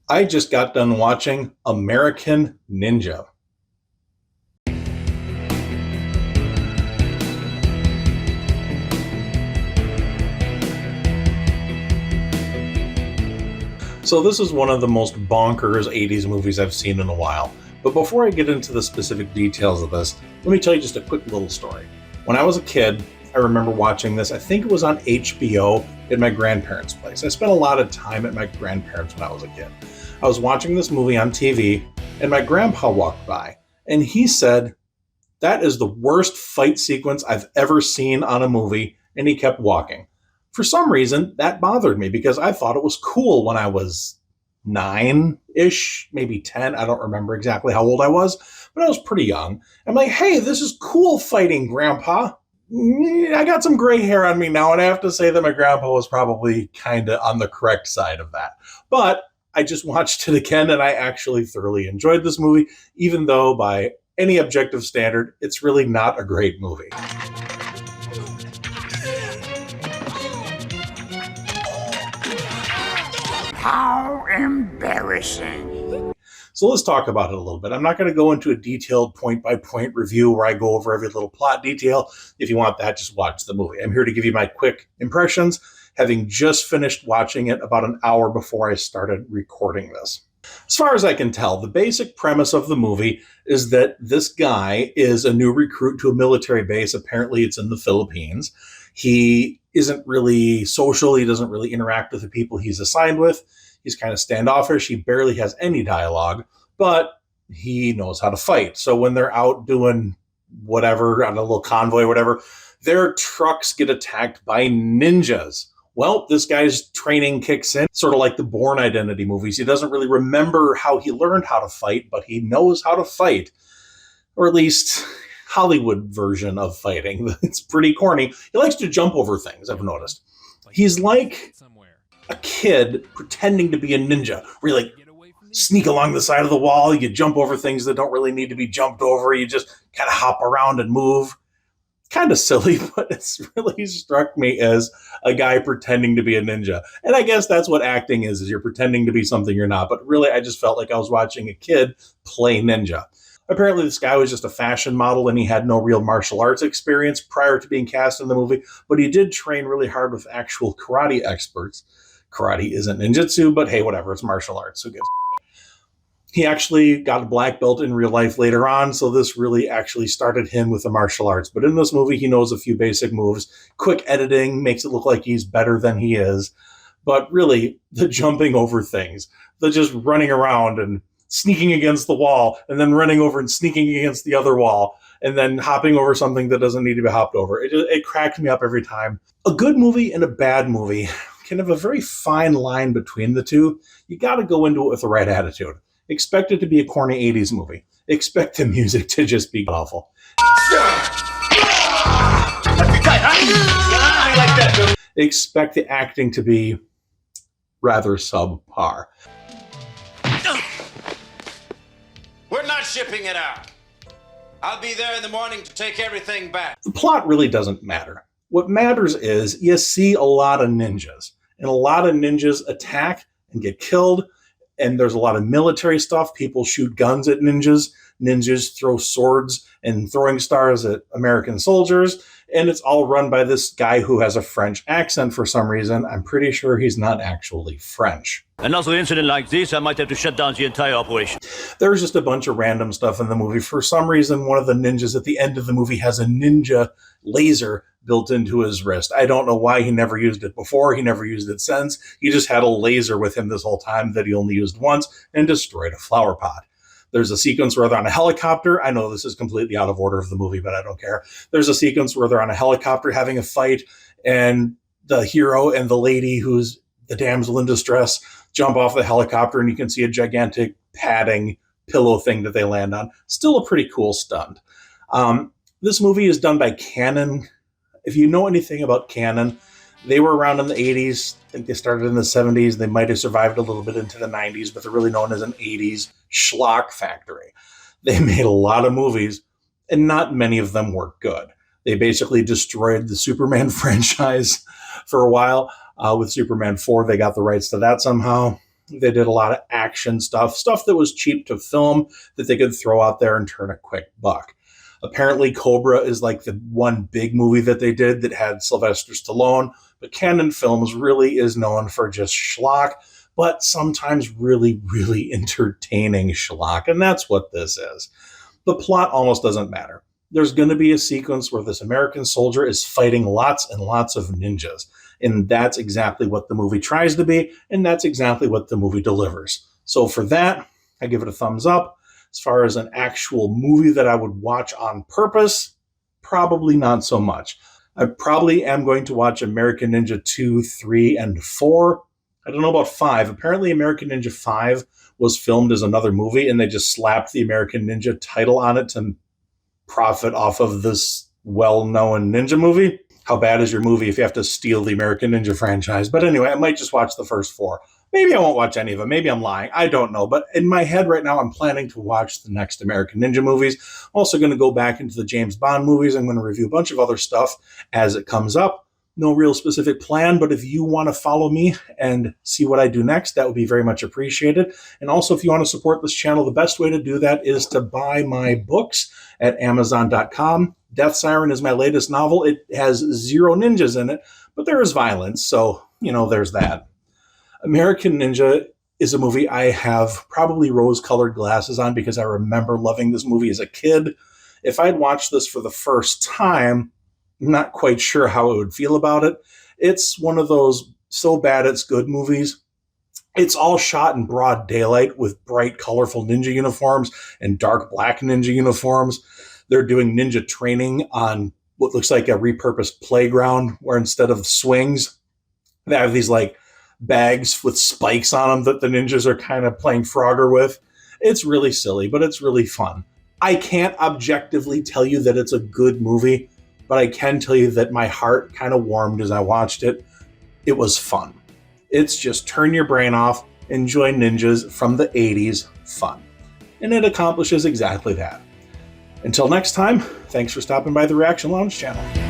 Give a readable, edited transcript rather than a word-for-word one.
I just got done watching American Ninja. So this is one of the most bonkers 80s movies I've seen in a while. But before I get into the specific details of this, let me tell you just a quick little story. When I was a kid, I remember watching this. I think it was on HBO at my grandparents' place. I spent a lot of time at my grandparents when I was a kid. I was watching this movie on TV, and my grandpa walked by, and he said, "That is the worst fight sequence I've ever seen on a movie," and he kept walking. For some reason, that bothered me because I thought it was cool when I was 9-ish, maybe 10. I don't remember exactly how old I was, but I was pretty young. I'm like, "Hey, this is cool fighting, Grandpa." I got some gray hair on me now, and I have to say that my grandpa was probably kind of on the correct side of that. But I just watched it again, and I actually thoroughly enjoyed this movie, even though by any objective standard, it's really not a great movie. How embarrassing. So let's talk about it a little bit. I'm not going to go into a detailed point-by-point review where I go over every little plot detail. If you want that, just watch the movie. I'm here to give you my quick impressions, having just finished watching it about an hour before I started recording this. As far as I can tell, the basic premise of the movie is that this guy is a new recruit to a military base. Apparently, it's in the Philippines. He isn't really social. He doesn't really interact with the people he's assigned with. He's kind of standoffish. He barely has any dialogue, but he knows how to fight. So when they're out doing whatever, on a little convoy or whatever, their trucks get attacked by ninjas. Well, this guy's training kicks in, sort of like the Bourne Identity movies. He doesn't really remember how he learned how to fight, but he knows how to fight. Or at least Hollywood version of fighting. It's pretty corny. He likes to jump over things, I've noticed. He's like a kid pretending to be a ninja, where you like sneak along the side of the wall, you jump over things that don't really need to be jumped over, you just kind of hop around and move. Kind of silly, but it's really struck me as a guy pretending to be a ninja. And I guess that's what acting is you're pretending to be something you're not. But really, I just felt like I was watching a kid play ninja. Apparently, this guy was just a fashion model and he had no real martial arts experience prior to being cast in the movie, but he did train really hard with actual karate experts. Karate isn't ninjutsu, but hey, whatever, it's martial arts. Who gives a He actually got a black belt in real life later on, so this really actually started him with the martial arts. But in this movie, he knows a few basic moves. Quick editing makes it look like he's better than he is. But really, the jumping over things, the just running around and sneaking against the wall, and then running over and sneaking against the other wall, and then hopping over something that doesn't need to be hopped over. It cracked me up every time. A good movie and a bad movie can have a very fine line between the two. You got to go into it with the right attitude. Expect it to be a corny 80s movie. Expect the music to just be awful. Expect the acting to be rather subpar. We're not shipping it out. I'll be there in the morning to take everything back. The plot really doesn't matter. What matters is you see a lot of ninjas, and a lot of ninjas attack and get killed, and there's a lot of military stuff. People shoot guns at ninjas. Ninjas throw swords and throwing stars at American soldiers, and it's all run by this guy who has a French accent for some reason. I'm pretty sure he's not actually French. Another incident like this, I might have to shut down the entire operation. There's just a bunch of random stuff in the movie. For some reason, one of the ninjas at the end of the movie has a ninja laser built into his wrist. I don't know why he never used it before. He never used it since. He just had a laser with him this whole time that he only used once and destroyed a flower pot. There's a sequence where they're on a helicopter. I know this is completely out of order of the movie, but I don't care. There's a sequence where they're on a helicopter having a fight, and the hero and the lady who's the damsel in distress jump off the helicopter, and you can see a gigantic padding pillow thing that they land on. Still a pretty cool stunt. This movie is done by Canon. If you know anything about Canon, they were around in the 80s. I think they started in the 70s. They might have survived a little bit into the 90s, but they're really known as an 80s schlock factory. They made a lot of movies, and not many of them were good. They basically destroyed the Superman franchise for a while. With Superman 4, they got the rights to that somehow. They did a lot of action stuff that was cheap to film that they could throw out there and turn a quick buck. Apparently, Cobra is like the one big movie that they did that had Sylvester Stallone, but Cannon Films really is known for just schlock, but sometimes really, really entertaining schlock, and that's what this is. The plot almost doesn't matter. There's going to be a sequence where this American soldier is fighting lots and lots of ninjas, and that's exactly what the movie tries to be, and that's exactly what the movie delivers. So for that, I give it a thumbs up. As far as an actual movie that I would watch on purpose, probably not so much. I probably am going to watch American Ninja 2, 3, and 4. I don't know about 5. Apparently American Ninja 5 was filmed as another movie, and they just slapped the American Ninja title on it to profit off of this well-known ninja movie. How bad is your movie if you have to steal the American Ninja franchise? But anyway, I might just watch the first 4. Maybe I won't watch any of them. Maybe I'm lying. I don't know. But in my head right now, I'm planning to watch the next American Ninja movies. I'm also going to go back into the James Bond movies. I'm going to review a bunch of other stuff as it comes up. No real specific plan, but if you want to follow me and see what I do next, that would be very much appreciated. And also, if you want to support this channel, the best way to do that is to buy my books at Amazon.com. Death Siren is my latest novel. It has 0 ninjas in it, but there is violence, so, there's that. American Ninja is a movie I have probably rose-colored glasses on because I remember loving this movie as a kid. If I'd watched this for the first time, I'm not quite sure how I would feel about it. It's one of those so bad it's good movies. It's all shot in broad daylight with bright, colorful ninja uniforms and dark black ninja uniforms. They're doing ninja training on what looks like a repurposed playground where instead of swings, they have these bags with spikes on them that the ninjas are kind of playing Frogger with. It's really silly, but it's really fun. I can't objectively tell you that it's a good movie, but I can tell you that my heart kind of warmed as I watched it. It was fun. It's just turn your brain off, enjoy ninjas from the 80s fun. And it accomplishes exactly that. Until next time, thanks for stopping by the Reaction Lounge channel.